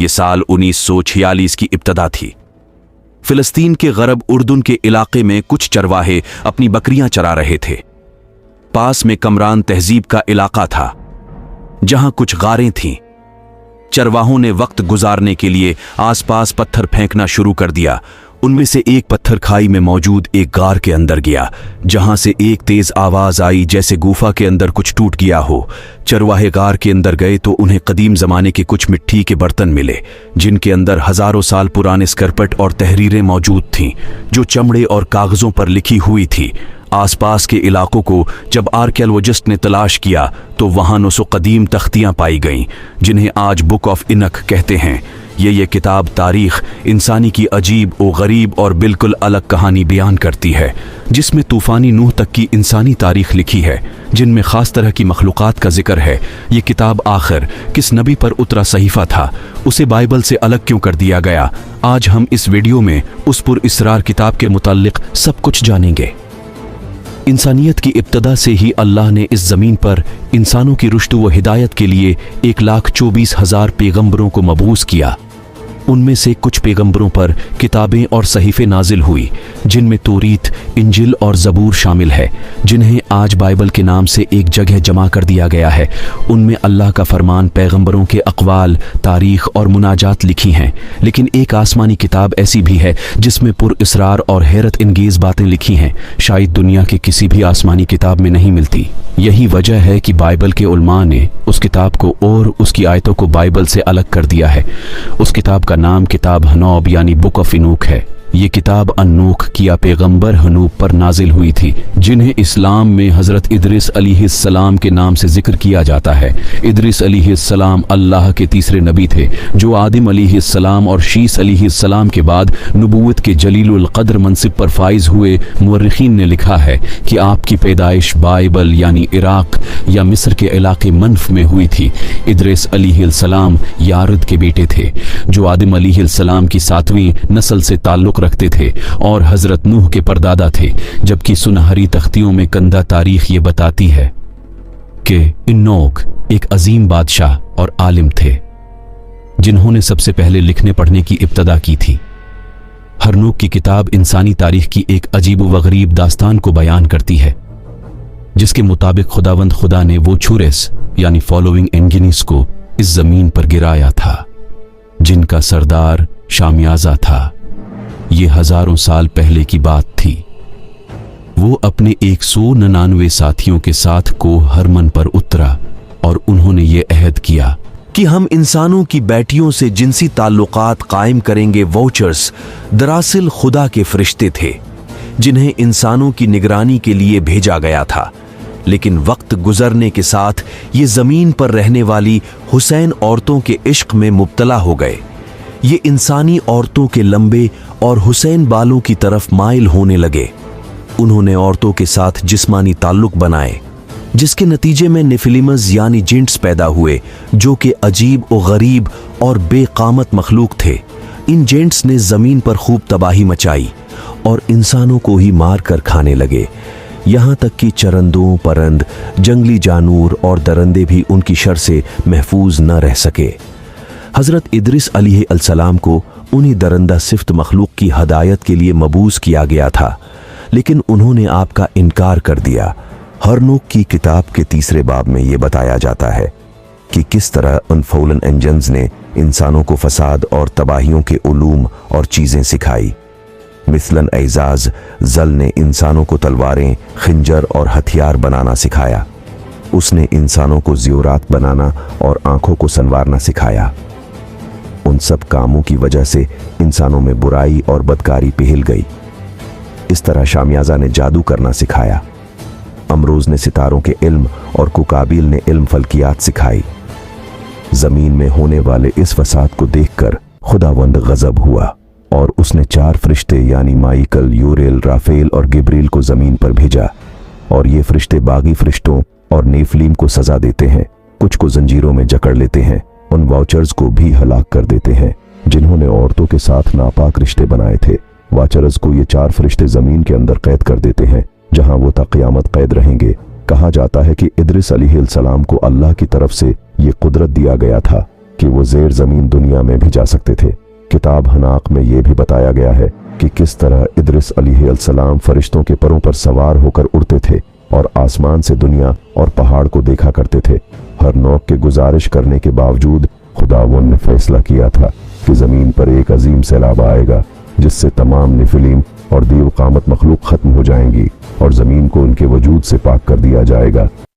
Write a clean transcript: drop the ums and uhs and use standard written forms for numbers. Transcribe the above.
ये साल 1946 की इब्तदा थी। फिलिस्तीन के गरब उर्दुन के इलाके में कुछ चरवाहे अपनी बकरियां चरा रहे थे। पास में कमरान तहजीब का इलाका था, जहां कुछ गारें थीं। चरवाहों ने वक्त गुजारने के लिए आसपास पत्थर फेंकना शुरू कर दिया। उनमें से एक पत्थर खाई में मौजूद एक गार के अंदर गया, जहां से एक तेज आवाज आई जैसे गुफा के अंदर कुछ टूट गया हो। चरवाहे गार के अंदर गए तो उन्हें कदीम जमाने के कुछ मिट्टी के बर्तन मिले, जिनके अंदर हजारों साल पुराने स्करपट और तहरीरें मौजूद थीं, जो चमड़े और कागजों पर लिखी हुई थी। आसपास के इलाकों को जब आर्कियोलॉजिस्ट ने तलाश किया तो वहां 900 कदीम तख्तियां पाई गईं, जिन्हें आज बुक ऑफ इनक कहते हैं। ये किताब तारीख इंसानी की अजीब और गरीब और बिल्कुल अलग कहानी बयान करती है, जिसमें तूफानी नूह तक की इंसानी तारीख लिखी है, जिनमें खास तरह की मखलूक़ात का जिक्र है। ये किताब आखिर किस नबी पर उतरा सहीफ़ा था, उसे बाइबल से अलग क्यों कर दिया गया? आज हम इस वीडियो में उस पुरइस्रार किताब के मुताल्लिक सब कुछ जानेंगे। इंसानियत की इब्तदा से ही अल्लाह ने इस ज़मीन पर इंसानों की रुश्द व हिदायत के लिए 1,24,000 पैगंबरों को मबूस किया। उनमें से कुछ पैगंबरों पर किताबें और सहीफ़े नाजिल हुई, जिनमें तौरीत, इंजिल और ज़बूर शामिल है, जिन्हें आज बाइबल के नाम से एक जगह जमा कर दिया गया है। उनमें अल्लाह का फरमान, पैगंबरों के अक़वाल, तारीख़ और मुनाजात लिखी हैं। लेकिन एक आसमानी किताब ऐसी भी है जिसमें पुरइस्रार और हैरत इंगेज़ बातें लिखी हैं, शायद दुनिया के किसी भी आसमानी किताब में नहीं मिलती। यही वजह है कि बाइबल के उलमा ने उस किताब को और उसकी आयतों को बाइबल से अलग कर दिया है। उस किताब का नाम किताब हनूब यानी बुक ऑफ इनूक है। ये किताब अनूख किया पैगंबर हनूब पर नाजिल हुई थी, जिन्हें इस्लाम में हज़रत इदरिस अलैहिस्सलाम के नाम से जिक्र किया जाता है। इदरिस अलैहिस्सलाम अल्लाह के तीसरे नबी थे, जो आदम अलैहिस्सलाम और शीस अलैहिस्सलाम के बाद नबूवत के जलीलुल क़द्र मनसिब पर फाइज हुए। मुअर्रिखीन ने लिखा है कि आपकी पैदाइश बाइबल यानी इराक या मिस्र के इलाके मनफ में हुई थी। इदरिस अलैहिस्सलाम यारद के बेटे थे, जो आदम अलैहिस्सलाम की 7वीं नस्ल से ताल्लुक़ रखते थे और हजरत नूह के परदादा थे। जबकि सुनहरी तख्तियों में कंदा तारीख ये बताती है कि इनोक एक अजीम बादशाह और आलिम थे, जिन्होंने सबसे पहले लिखने पढ़ने की इब्तदा की थी। हरनूक की किताब इंसानी तारीख की एक अजीब व गरीब दास्तान को बयान करती है, जिसके मुताबिक खुदावंद खुदा ने वो छुरेस यानी फॉलोइंग एंगिनिस को इस जमीन पर गिराया था, जिनका सरदार शामियाजा था। ये हजारों साल पहले की बात थी। वो अपने 199 साथियों के साथ को हरमन पर उतरा और उन्होंने ये अहद किया कि हम इंसानों की बेटियों से जिनसी ताल्लुकात कायम करेंगे। वाउचर्स दरअसल खुदा के फरिश्ते थे, जिन्हें इंसानों की निगरानी के लिए भेजा गया था। लेकिन वक्त गुजरने के साथ ये जमीन पर रहने वाली हुसैन औरतों के इश्क में मुब्तला हो गए। ये इंसानी औरतों के लंबे और हुसैन बालों की तरफ माइल होने लगे। उन्होंने औरतों के साथ जिस्मानी ताल्लुक बनाए, जिसके नतीजे में निफिलिमस यानी जिन्ट्स पैदा हुए, जो कि अजीब और गरीब और बेकामत मखलूक थे। इन जेंट्स ने जमीन पर खूब तबाही मचाई और इंसानों को ही मार कर खाने लगे। यहाँ तक कि चरंदों, परंद, जंगली जानूर और दरंदे भी उनकी शर से महफूज न रह सके। हज़रत इदरिस अलैहिस्सलाम को उन्हीं दरंदा सिफ्त मखलूक की हदायत के लिए मबूस किया गया था, लेकिन उन्होंने आपका इनकार कर दिया। हरनूक की किताब के 3 बाब में ये बताया जाता है कि किस तरह उन फौलन एंजन्स ने इंसानों को फसाद और तबाहियों के उलूम और चीज़ें सिखाई। मिसलन एजाज जल ने इंसानों को तलवारें, खंजर और हथियार बनाना सिखाया। उसने इंसानों को ज़ियोरात बनाना और आंखों को संवारना सिखाया। उन सब कामों की वजह से इंसानों में बुराई और बदकारी पिघल गई। इस तरह शामियाजा ने जादू करना सिखाया। अमरोज ने सितारों के इल्म और कुकाबिल ने इल्म फल्कियात सिखाई। जमीन में होने वाले इस फसाद को देखकर खुदावंद गजब हुआ और उसने 4 फरिश्ते यानी माइकल, यूरेल, राफेल और गिब्रील को जमीन पर भेजा। और ये फरिश्ते बागी फरिश्तों और नेफलीम को सजा देते हैं, कुछ को जंजीरों में जकड़ लेते हैं, उन वाचर्स को भी हलाक कर देते हैं जिन्होंने औरतों के साथ नापाक रिश्ते बनाए थे। वाचर्स को ये 4 फरिश्ते जमीन के अंदर कैद कर देते हैं, जहां वो तक क़यामत कैद रहेंगे। कहा जाता है कि इदरिस अलैहिस्सलाम को अल्लाह की तरफ से ये कुदरत दिया गया था कि वो ज़ेर ज़मीन दुनिया में भी जा सकते थे। किताब हनाक में ये भी बताया गया है कि किस तरह इद्रिस अलैहिस्सलाम फरिश्तों के परों पर सवार होकर उड़ते थे और आसमान से दुनिया और पहाड़ को देखा करते थे। हर नौक के गुजारिश करने के बावजूद खुदावंद ने फैसला किया था कि ज़मीन पर एक अजीम सैलाब आएगा जिससे तमाम निफिलीम और दीव कामत मखलूक खत्म हो जाएंगी और ज़मीन को उनके वजूद से पाक कर दिया जाएगा।